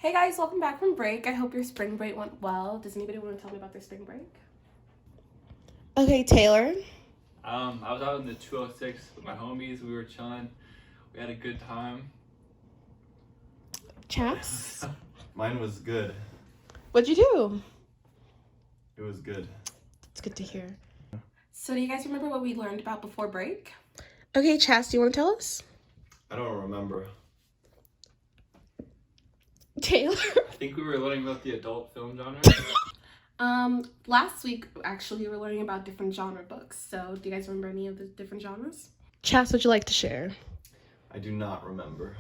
Hey guys, welcome back from break. I hope your spring break went well. Does anybody want to tell me about their spring break? Okay, Taylor. I was out in the 206 with my homies. We were chilling. We had a good time. Chaps. Mine was good. What'd you do? It was good. It's good to hear. So do you guys remember what we learned about before break? Okay, Chas, do you want to tell us? I don't remember. Taylor. I think we were learning about the adult film genre. Last week, actually, we were learning about different genre books. So do you guys remember any of the different genres? Chas, would you like to share? I do not remember.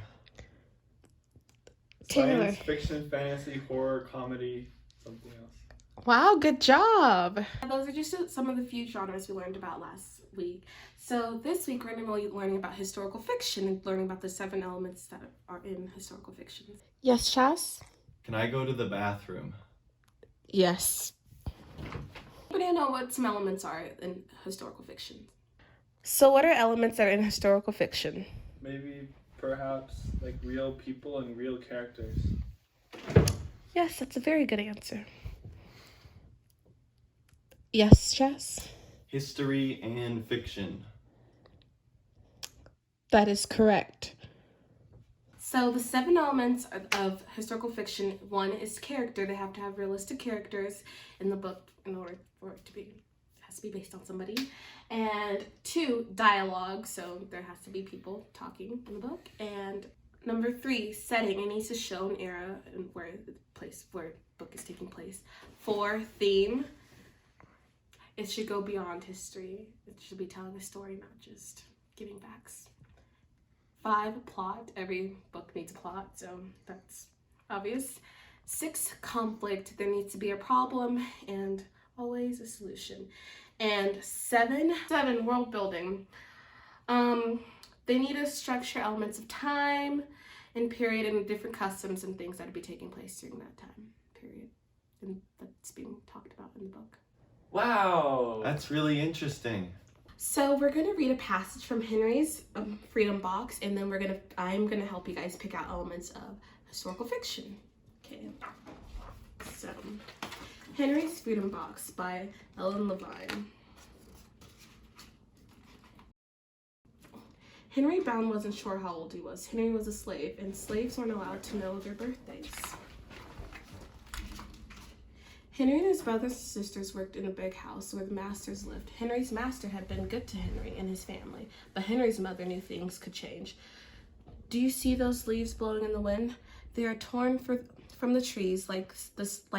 Taylor. Science fiction, fantasy, horror, comedy, something else. Wow, good job. Those are just some of the few genres we learned about last week. So this week, we're going to be learning about historical fiction and learning about the 7 elements that are in historical fiction. Yes, Chas? Can I go to the bathroom? Yes. Anybody know what some elements are in historical fiction? So what are elements that are in historical fiction? Maybe, perhaps, like real people and real characters. Yes, that's a very good answer. Yes, Chas? History and fiction. That is correct. So the 7 elements of historical fiction, 1 is character. They have to have realistic characters in the book in order for it to be, it has to be based on somebody. And 2, dialogue. So there has to be people talking in the book. And number 3, setting. It needs to show an era and where the book is taking place. 4, theme. It should go beyond history. It should be telling a story, not just giving facts. 5, plot. Every book needs a plot, so that's obvious. 6, conflict. There needs to be a problem and always a solution. And 7, world building. They need to structure elements of time and period and different customs and things that would be taking place during that time period. And that's being talked about in the book. Wow! That's really interesting. So we're gonna read a passage from Henry's Freedom Box, and then I'm gonna help you guys pick out elements of historical fiction. Okay. So, Henry's Freedom Box by Ellen Levine. Henry Brown wasn't sure how old he was. Henry was a slave, and slaves weren't allowed to know their birthdays. Henry and his brothers and sisters worked in a big house where the masters lived. Henry's master had been good to Henry and his family, but Henry's mother knew things could change. Do you see those leaves blowing in the wind? They are torn from the trees like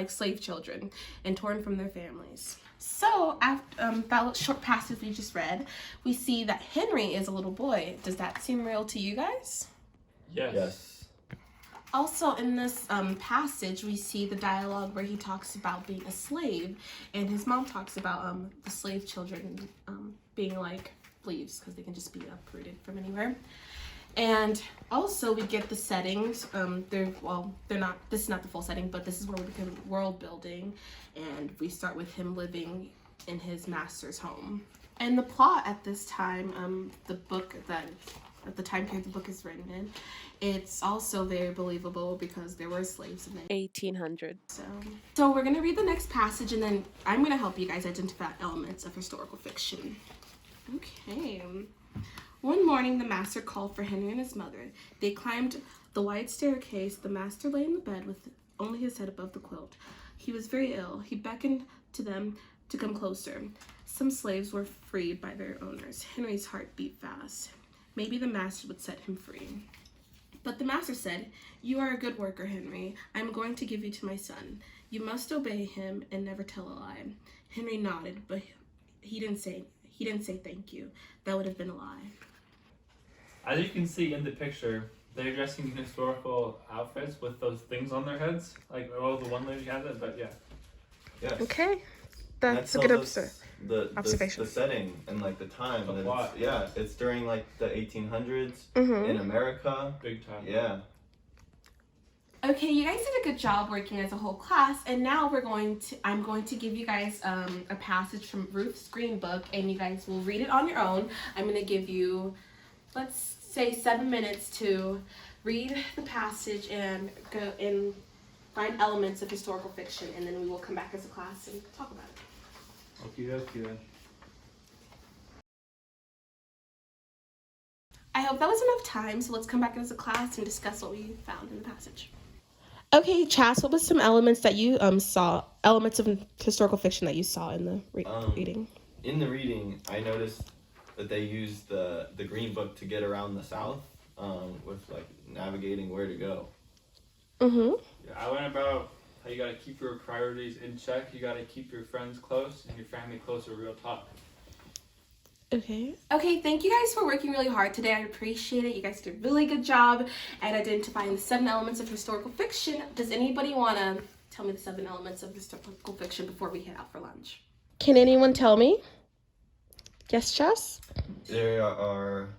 slave children and torn from their families. So after that short passage we just read, we see that Henry is a little boy. Does that seem real to you guys? Yes. Also, in this passage, we see the dialogue where he talks about being a slave, and his mom talks about the slave children being like leaves because they can just be uprooted from anywhere. And also, we get the settings. They're not. This is not the full setting, but this is where we become world building, and we start with him living in his master's home. And the plot at this time, the book that. At the time period the book is written in, it's also very believable because there were slaves in the 1800s. So we're going to read the next passage, and then I'm going to help you guys identify elements of historical fiction. Okay. One morning, the master called for Henry and his mother. They climbed the wide staircase. The master lay in the bed with only his head above the quilt. He was very ill. He beckoned to them to come closer. Some slaves were freed by their owners. Henry's heart beat fast. Maybe the master would set him free. But the master said, "You are a good worker, Henry. I am going to give you to my son. You must obey him and never tell a lie." Henry nodded, but he didn't say thank you. That would have been a lie. As you can see in the picture, they're dressing in historical outfits with those things on their heads. Like, oh, the one lady has it, but yeah. Yes. Okay. That's a That good tells us observation. The setting and like the time. The and plot. it's during like the 1800s Mm-hmm. in America. Big time. Yeah. Okay, you guys did a good job working as a whole class, and now I'm going to give you guys a passage from Ruth's Green Book, and you guys will read it on your own. I'm going to give you, let's say, 7 minutes to read the passage and go in find elements of historical fiction, and then we will come back as a class and talk about it. Okie dokie then. I hope that was enough time, so let's come back as a class and discuss what we found in the passage. Okay, Chas, what was some elements that you saw, elements of historical fiction that you saw in the reading? In the reading, I noticed that they used the green book to get around the South, with like navigating where to go. Mm-hmm. Yeah, I went about how you gotta keep your priorities in check. You gotta keep your friends close and your family close to real talk. Okay. Okay, thank you guys for working really hard today. I appreciate it. You guys did a really good job at identifying the 7 elements of historical fiction. Does anybody want to tell me the 7 elements of historical fiction before we head out for lunch? Can anyone tell me? Yes, Chas? There are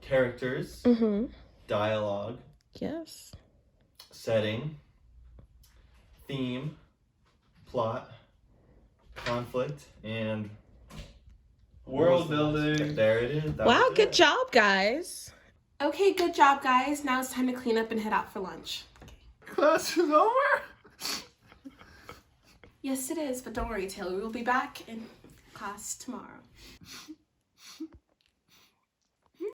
characters, Mm-hmm. dialogue, Yes. setting, theme, plot, conflict, and World building. There it is. That Wow, was good it. job, guys. Okay, good job, guys. Now it's time to clean up and head out for lunch. Class is over? Yes, it is, but don't worry, Taylor. We will be back in class tomorrow.